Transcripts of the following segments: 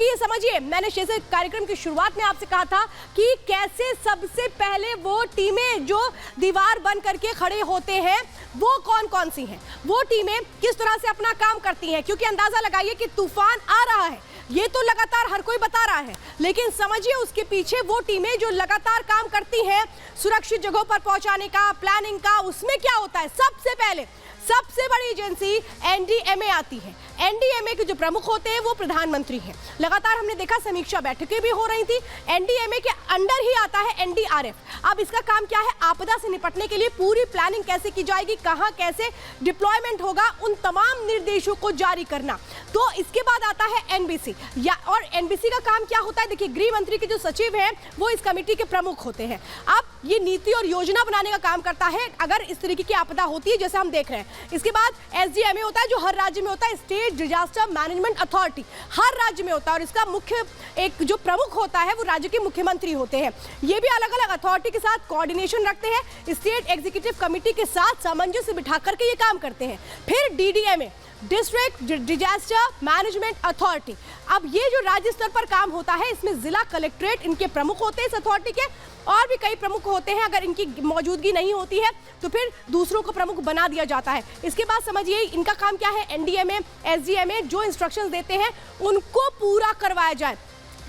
क्योंकि ये समझिए, मैंने जैसे कार्यक्रम की शुरुआत में आपसे कहा था कि कैसे सबसे पहले वो टीमें जो दीवार बन करके खड़े होते हैं वो कौन कौन सी हैं, वो टीमें किस तरह से अपना काम करती हैं, क्योंकि अंदाजा लगाइए कि तूफान आ रहा है, ये तो लगातार हर कोई बता रहा है, लेकिन समझिए उसके पीछे वो टीमें जो लगातार काम करती हैं सुरक्षित जगहों पर पहुंचाने का, प्लानिंग का, उसमें क्या होता है। सबसे पहले सबसे बड़ी एजेंसी एनडीएमए आती है। एनडीएमए के जो प्रमुख होते हैं वो प्रधानमंत्री हैं। लगातार हमने देखा समीक्षा बैठकें भी हो रही थी। एनडीएमए के अंडर ही आता है एनडीआरएफ। अब इसका काम क्या है, आपदा से निपटने के लिए पूरी प्लानिंग कैसे की जाएगी, कहां कैसे डिप्लॉयमेंट होगा, उन तमाम निर्देशों को जारी करना। तो इसके बाद आता है एनबीसी, या और एनबीसी का काम क्या होता है, देखिए गृह मंत्री के जो सचिव हैं वो इस कमेटी के प्रमुख होते हैं। अब ये नीति और योजना बनाने का काम करता है अगर इस तरीके की आपदा होती है जैसे हम देख रहे हैं। इसके बाद एसडीएमए होता है जो हर राज्य में होता है, स्टेट डिजास्टर मैनेजमेंट अथॉरिटी, हर राज्य में होता है और इसका मुख्य एक जो प्रमुख होता है वो राज्य के मुख्यमंत्री होते हैं। ये भी अलग अलग अथॉरिटी के साथ कोऑर्डिनेशन रखते हैं, स्टेट एग्जीक्यूटिव कमेटी के साथ सामंजस्य बिठा करके ये काम करते हैं। फिर DDMA, district disaster management authority. अब ये जो राज्य स्तर पर काम होता है इसमें जिला कलेक्ट्रेट इनके प्रमुख होते हैं इस अथॉरिटी के, और भी कई प्रमुख होते हैं। अगर इनकी मौजूदगी नहीं होती है तो फिर दूसरों को प्रमुख बना दिया जाता है। इसके बाद समझिए इनका काम क्या है, एनडीएमए एसडीएमए जो इंस्ट्रक्शंस देते हैं उनको पूरा करवाया जाए।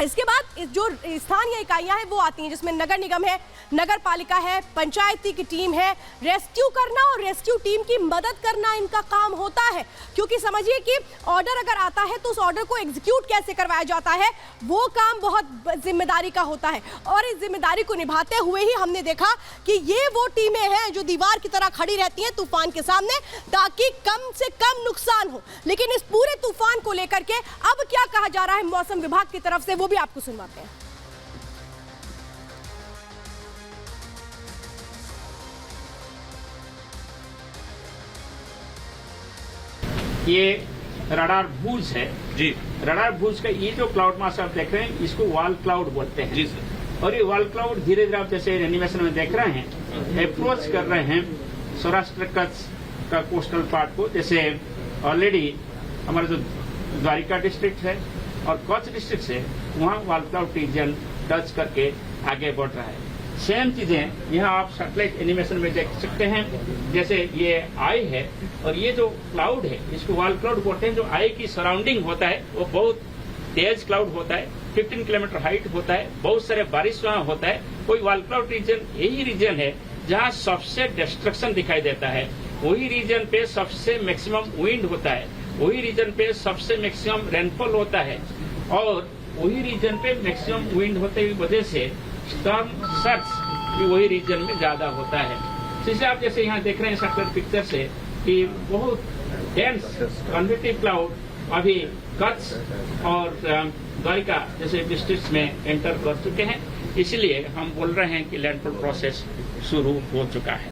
इसके बाद जो स्थानीय इकाइयां हैं वो आती हैं जिसमें नगर निगम है, नगर पालिका है, पंचायती की टीम है, रेस्क्यू करना और रेस्क्यू टीम की मदद करना इनका काम होता है। क्योंकि समझिए कि ऑर्डर अगर आता है तो उस ऑर्डर को एग्जीक्यूट कैसे करवाया जाता है वो काम बहुत जिम्मेदारी का होता है। और इस जिम्मेदारी को निभाते हुए ही हमने देखा कि ये वो टीमें हैं जो दीवार की तरह खड़ी रहती हैं तूफान के सामने ताकि कम से कम नुकसान हो। लेकिन इस पूरे तूफान को लेकर के अब क्या कहा जा रहा है मौसम विभाग की तरफ से वो भी आपको सुनवाते हैं। ये रडार भूज है जी। रडार भूज का ये जो क्लाउड मास आप देख रहे हैं इसको वॉल क्लाउड बोलते हैं जी सर। और ये वॉल क्लाउड धीरे धीरे आप जैसे एनिमेशन में देख रहे हैं अप्रोच कर रहे हैं सौराष्ट्र कच्छ का कोस्टल पार्ट को। जैसे ऑलरेडी हमारा जो द्वारिका डिस्ट्रिक्ट है और कच्छ डिस्ट्रिक्ट से वहाँ वॉल क्लाउड रीजन टच करके आगे बढ़ रहा है। सेम चीजें यहाँ आप सैटेलाइट एनिमेशन में देख सकते हैं। जैसे ये आई है और ये जो क्लाउड है इसको वॉल क्लाउड बोलते हैं। जो आई की सराउंडिंग होता है वो बहुत तेज क्लाउड होता है, 15 किलोमीटर हाइट होता है, बहुत सारे बारिश वहाँ होता है। कोई वॉल क्लाउड रीजन यही रीजन है जहाँ सबसे डिस्ट्रक्शन दिखाई देता है, वही रीजन पे सबसे मैक्सिमम विंड होता है, वही रीजन पे सबसे मैक्सिमम रेनफॉल होता है और वही रीजन पे मैक्सिमम विंड होते की वजह से स्टॉर्म सर्च भी वही रीजन में ज्यादा होता है। जैसे आप जैसे यहाँ देख रहे हैं सैटेलाइट पिक्चर से कि बहुत डेंस कन्वेक्टिव क्लाउड अभी कच्छ और द्वारिका जैसे डिस्ट्रिक्ट में एंटर कर चुके हैं, इसलिए हम बोल रहे हैं कि लैंडफॉल प्रोसेस शुरू हो चुका है।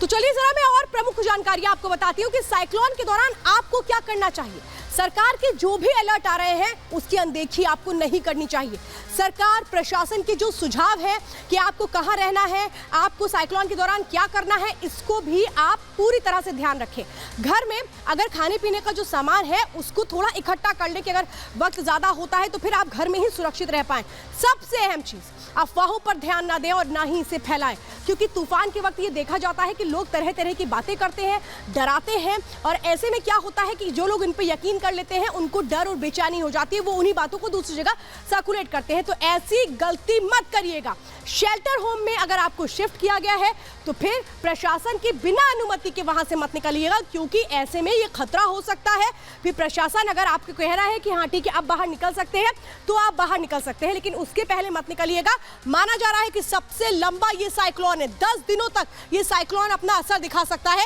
तो चलिए जरा मैं और प्रमुख जानकारी आपको बताती हूँ कि साइक्लोन के दौरान आपको क्या करना चाहिए। सरकार के जो भी अलर्ट आ रहे हैं उसकी अनदेखी आपको नहीं करनी चाहिए। सरकार प्रशासन के जो सुझाव है कि आपको कहाँ रहना है, आपको साइक्लोन के दौरान क्या करना है, इसको भी आप पूरी तरह से ध्यान रखें। घर में अगर खाने पीने का जो सामान है उसको थोड़ा इकट्ठा कर लें कि अगर वक्त ज़्यादा होता है तो फिर आप घर में ही सुरक्षित रह पाएं। सबसे अहम चीज़, अफवाहों पर ध्यान ना दें और ना ही इसे फैलाएं, क्योंकि तूफान के वक्त ये देखा जाता है कि लोग तरह तरह की बातें करते हैं, डराते हैं और ऐसे में क्या होता है कि जो लोग इन पर यकीन कर लेते हैं उनको डर और बेचैनी हो जाती है, वो उन्हीं बातों को दूसरी जगह सर्कुलेट करते हैं। तो ऐसी गलती मत करिएगा। शेल्टर होम में अगर आपको शिफ्ट किया गया है तो फिर प्रशासन की बिना अनुमति के वहां से मत निकलिएगा, क्योंकि ऐसे में ये खतरा हो सकता है। फिर प्रशासन अगर आपको कह रहा है कि हाँ ठीक है अब बाहर निकल सकते हैं तो आप बाहर निकल सकते हैं, लेकिन उसके पहले मत निकलिएगा। माना जा रहा है कि सबसे लंबा ये साइक्लोन है, 10 दिनों तक ये साइक्लोन अपना असर दिखा सकता है।